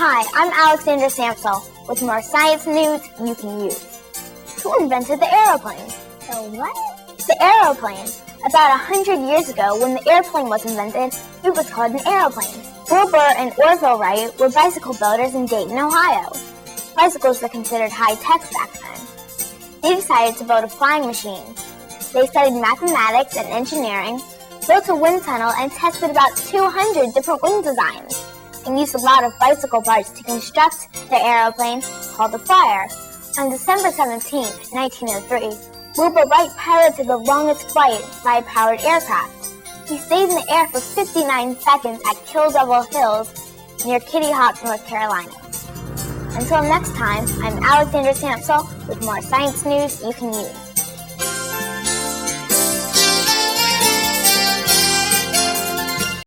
Hi, I'm Alexandra Samsel with more science news you can use. Who invented the aeroplane? The what? The aeroplane. About 100 years ago, when the airplane was invented, it was called an aeroplane. Wilbur and Orville Wright were bicycle builders in Dayton, Ohio. Bicycles were considered high-tech back then. They decided to build a flying machine. They studied mathematics and engineering, built a wind tunnel, and tested about 200 different wing designs, and used a lot of bicycle parts to construct their aeroplane called the Flyer. On December 17, 1903, Wilbur Wright piloted the longest flight by a powered aircraft. He stayed in the air for 59 seconds at Kill Devil Hills near Kitty Hawk, North Carolina. Until next time, I'm Alexandra Samsel with more science news you can use.